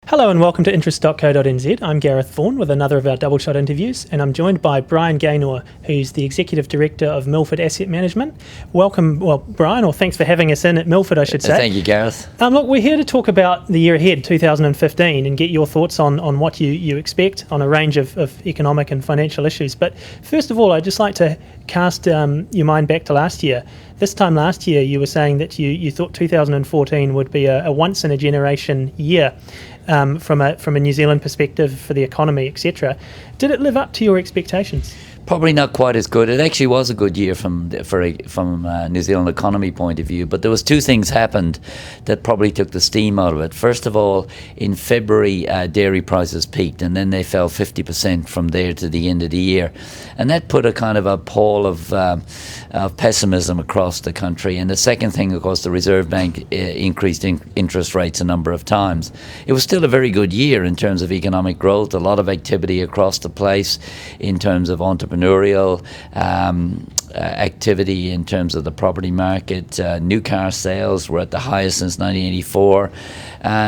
Hello and welcome to interest.co.nz. I'm Gareth Vaughan with another of our Double Shot interviews, and I'm joined by Brian Gaynor, who's the Executive Director of Milford Asset Management. Welcome, Brian, or thanks for having us in at Milford, I should say. Thank you, Gareth. Look, we're here to talk about the year ahead, 2015, and get your thoughts on what you expect on a range of economic and financial issues. But first of all, I'd just like to cast your mind back to last year. This time last year, you were saying that you thought 2014 would be a once-in-a-generation year. From a New Zealand perspective for the economy, etc. Did it live up to your expectations? Probably not quite as good. It actually was a good year from a New Zealand economy point of view, but there was two things happened that probably took the steam out of it. First of all, in February, dairy prices peaked, and then they fell 50% from there to the end of the year, and that put a kind of a pall of pessimism across the country. And the second thing, of course, the Reserve Bank increased interest rates a number of times. It was still a very good year in terms of economic growth, a lot of activity across the place in terms of entrepreneurial activity, in terms of the property market. New car sales were at the highest since 1984.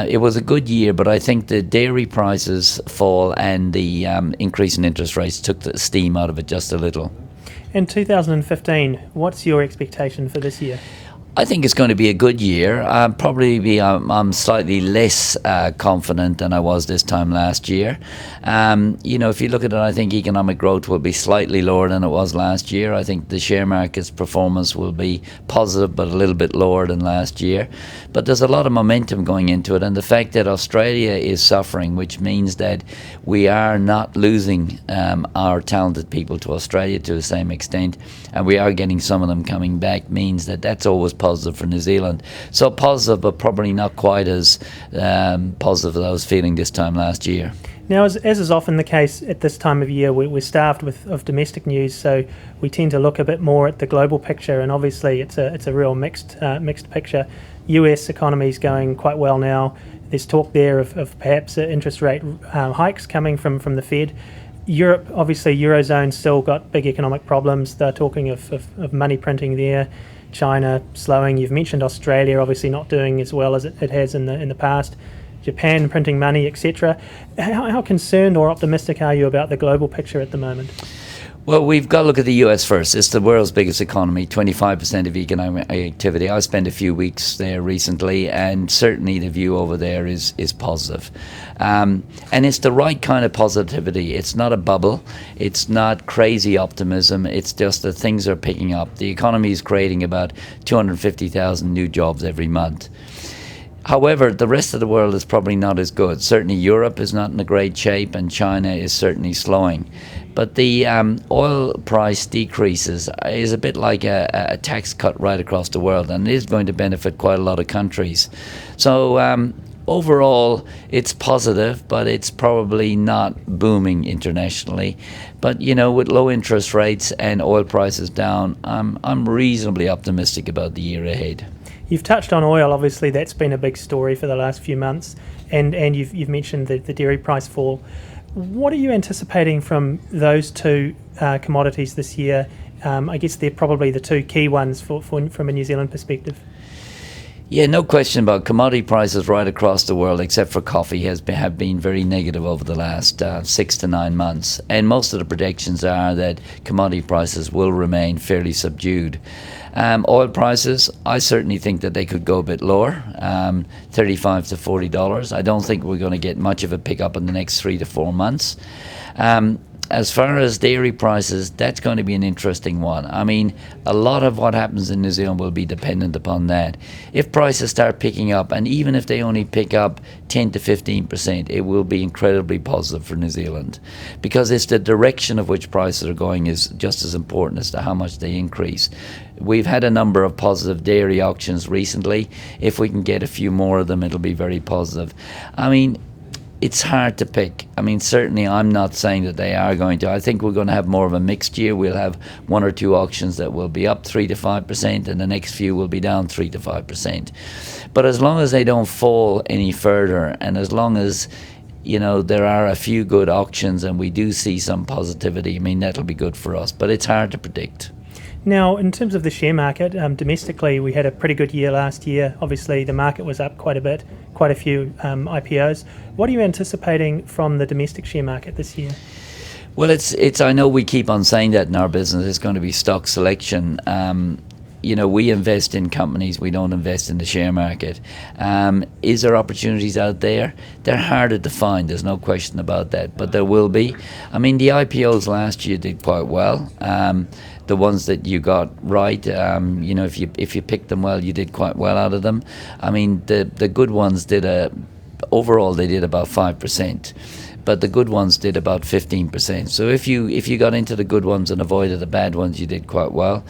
It was a good year, but I think the dairy prices fall and the increase in interest rates took the steam out of it just a little. In 2015, what's your expectation for this year? I think it's going to be a good year. I'm slightly less confident than I was this time last year. If you look at it, I think economic growth will be slightly lower than it was last year. I think the share market's performance will be positive, but a little bit lower than last year. But there's a lot of momentum going into it, and the fact that Australia is suffering, which means that we are not losing our talented people to Australia to the same extent, and we are getting some of them coming back, means that that's always positive for New Zealand. So positive, but probably not quite as positive as I was feeling this time last year. Now, as is often the case at this time of year, we're starved of domestic news, so we tend to look a bit more at the global picture, and obviously it's a real mixed picture. US economy is going quite well now. There's talk there of perhaps interest rate hikes coming from the Fed. Europe, obviously, Eurozone still got big economic problems. They're talking of money printing there. China slowing. You've mentioned Australia obviously not doing as well as it has in the past. Japan printing money, etc. How concerned or optimistic are you about the global picture at the moment? Well, we've got to look at the US first. It's the world's biggest economy, 25% of economic activity. I spent a few weeks there recently, and certainly the view over there is positive. And it's the right kind of positivity. It's not a bubble. It's not crazy optimism. It's just that things are picking up. The economy is creating about 250,000 new jobs every month. However, the rest of the world is probably not as good. Certainly Europe is not in a great shape, and China is certainly slowing. But the oil price decreases is a bit like a tax cut right across the world, and it is going to benefit quite a lot of countries. So overall, it's positive, but it's probably not booming internationally. But, with low interest rates and oil prices down, I'm reasonably optimistic about the year ahead. You've touched on oil. Obviously, that's been a big story for the last few months, and you've mentioned the dairy price fall. What are you anticipating from those two commodities this year? I guess they're probably the two key ones from a New Zealand perspective. Yeah, no question about commodity prices right across the world, except for coffee, have been very negative over the last 6 to 9 months. And most of the predictions are that commodity prices will remain fairly subdued. Oil prices, I certainly think that they could go a bit lower, $35 to $40. I don't think we're going to get much of a pickup in the next 3 to 4 months. As far as dairy prices, that's going to be an interesting one. I mean, a lot of what happens in New Zealand will be dependent upon that. If prices start picking up, and even if they only pick up 10 to 15%, it will be incredibly positive for New Zealand, because it's the direction of which prices are going is just as important as to how much they increase. We've had a number of positive dairy auctions recently. If we can get a few more of them, it'll be very positive. I mean, it's hard to pick. I mean, certainly I'm not saying that they are going to. I think we're going to have more of a mixed year. We'll have 1 or 2 auctions that will be up 3 to 5%, and the next few will be down 3 to 5%. But as long as they don't fall any further, and as long as there are a few good auctions and we do see some positivity, I mean, that'll be good for us. But it's hard to predict. Now, in terms of the share market, domestically, we had a pretty good year last year. Obviously, the market was up quite a bit, quite a few IPOs. What are you anticipating from the domestic share market this year? Well, it's. I know we keep on saying that in our business. It's going to be stock selection. We invest in companies. We don't invest in the share market. Is there opportunities out there? They're harder to find. There's no question about that. But there will be. I mean, the IPOs last year did quite well. The ones that you got right, if you picked them well, you did quite well out of them. I mean, the good ones overall they did about 5%. But the good ones did about 15%. So if you got into the good ones and avoided the bad ones, you did quite well.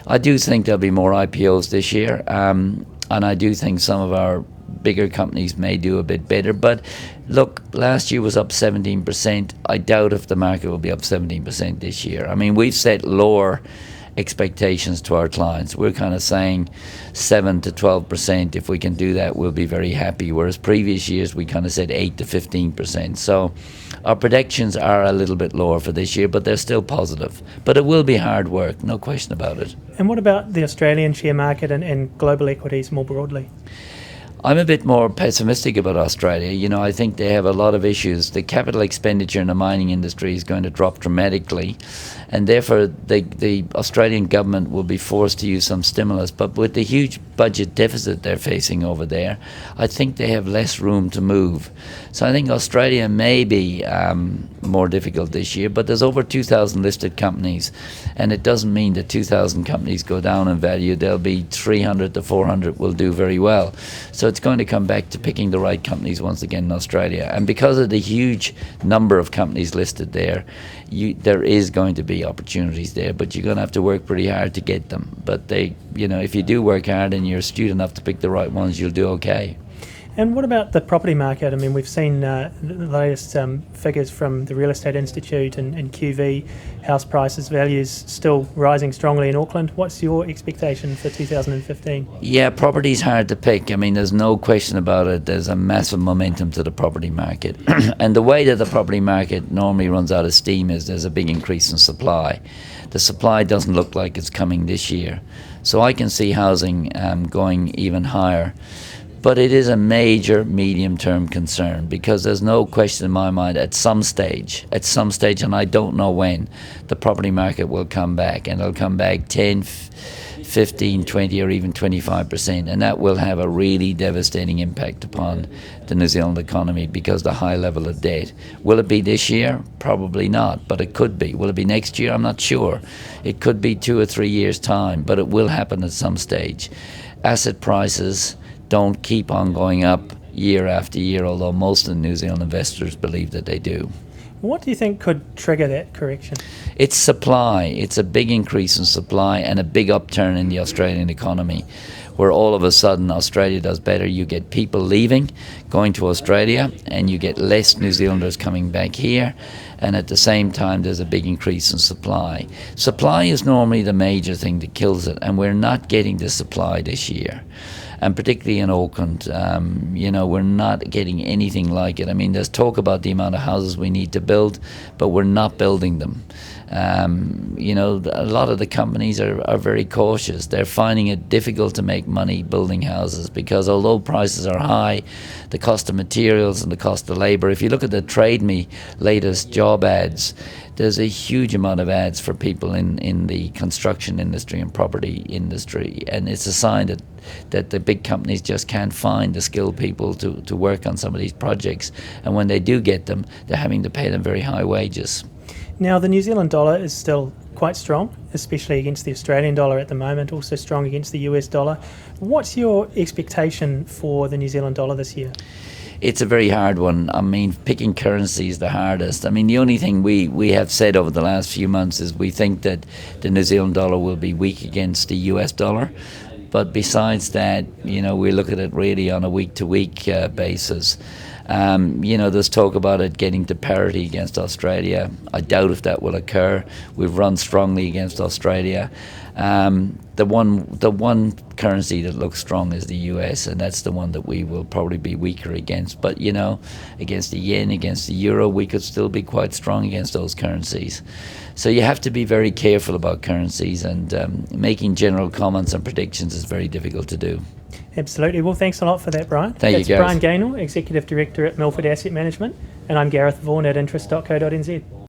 I do think there'll be more IPOs this year, and I do think some of our bigger companies may do a bit better. But look, last year was up 17%. I doubt if the market will be up 17% this year. I mean, we've set lower expectations to our clients. We're kind of saying 7 to 12%. If we can do that, we'll be very happy. Whereas previous years, we kind of said 8 to 15%. So our predictions are a little bit lower for this year, but they're still positive. But it will be hard work, no question about it. And what about the Australian share market and global equities more broadly? I'm a bit more pessimistic about Australia. I think they have a lot of issues. The capital expenditure in the mining industry is going to drop dramatically, and therefore the Australian government will be forced to use some stimulus. But with the huge budget deficit they're facing over there, I think they have less room to move. So I think Australia may be more difficult this year, but there's over 2,000 listed companies, and it doesn't mean that 2,000 companies go down in value. There'll be 300 to 400 will do very well. So it's going to come back to picking the right companies once again in Australia. And because of the huge number of companies listed there, there is going to be opportunities there, but you're going to have to work pretty hard to get them. But if you do work hard and you're astute enough to pick the right ones, you'll do okay. And what about the property market? I mean, we've seen the latest figures from the Real Estate Institute and QV, house prices, values still rising strongly in Auckland. What's your expectation for 2015? Yeah, property's hard to pick. I mean, there's no question about it. There's a massive momentum to the property market. And the way that the property market normally runs out of steam is there's a big increase in supply. The supply doesn't look like it's coming this year. So I can see housing going even higher. But it is a major medium-term concern because there's no question in my mind at some stage, and I don't know when, the property market will come back, and it'll come back 10, 15, 20 or even 25%, and that will have a really devastating impact upon the New Zealand economy because the high level of debt. Will it be this year? Probably not, but it could be. Will it be next year? I'm not sure. It could be 2 or 3 years' time, but it will happen at some stage. Asset prices don't keep on going up year after year, although most of the New Zealand investors believe that they do. What do you think could trigger that correction? It's supply. It's a big increase in supply and a big upturn in the Australian economy, where all of a sudden Australia does better. You get people leaving, going to Australia, and you get less New Zealanders coming back here. And at the same time, there's a big increase in supply. Supply is normally the major thing that kills it, and we're not getting the supply this year. And particularly in Auckland, we're not getting anything like it. I mean, there's talk about the amount of houses we need to build, but we're not building them. A lot of the companies are very cautious. They're finding it difficult to make money building houses because although prices are high, the cost of materials and the cost of labour, if you look at the Trade Me latest job ads, there's a huge amount of ads for people in the construction industry and property industry, and it's a sign that the big companies just can't find the skilled people to work on some of these projects, and when they do get them, they're having to pay them very high wages. Now, the New Zealand dollar is still quite strong, especially against the Australian dollar at the moment, also strong against the US dollar. What's your expectation for the New Zealand dollar this year? It's a very hard one. I mean, picking currency is the hardest. I mean, the only thing we have said over the last few months is we think that the New Zealand dollar will be weak against the US dollar. But besides that, we look at it really on a week-to-week basis. There's talk about it getting to parity against Australia. I doubt if that will occur. We've run strongly against Australia. The one currency that looks strong is the US, and that's the one that we will probably be weaker against. But against the yen, against the euro, we could still be quite strong against those currencies. So you have to be very careful about currencies, and making general comments and predictions is very difficult to do. Absolutely. Well, thanks a lot for that, Brian. Thank you, Gareth. That's Brian Gaynor, Executive Director at Milford Asset Management, and I'm Gareth Vaughan at interest.co.nz.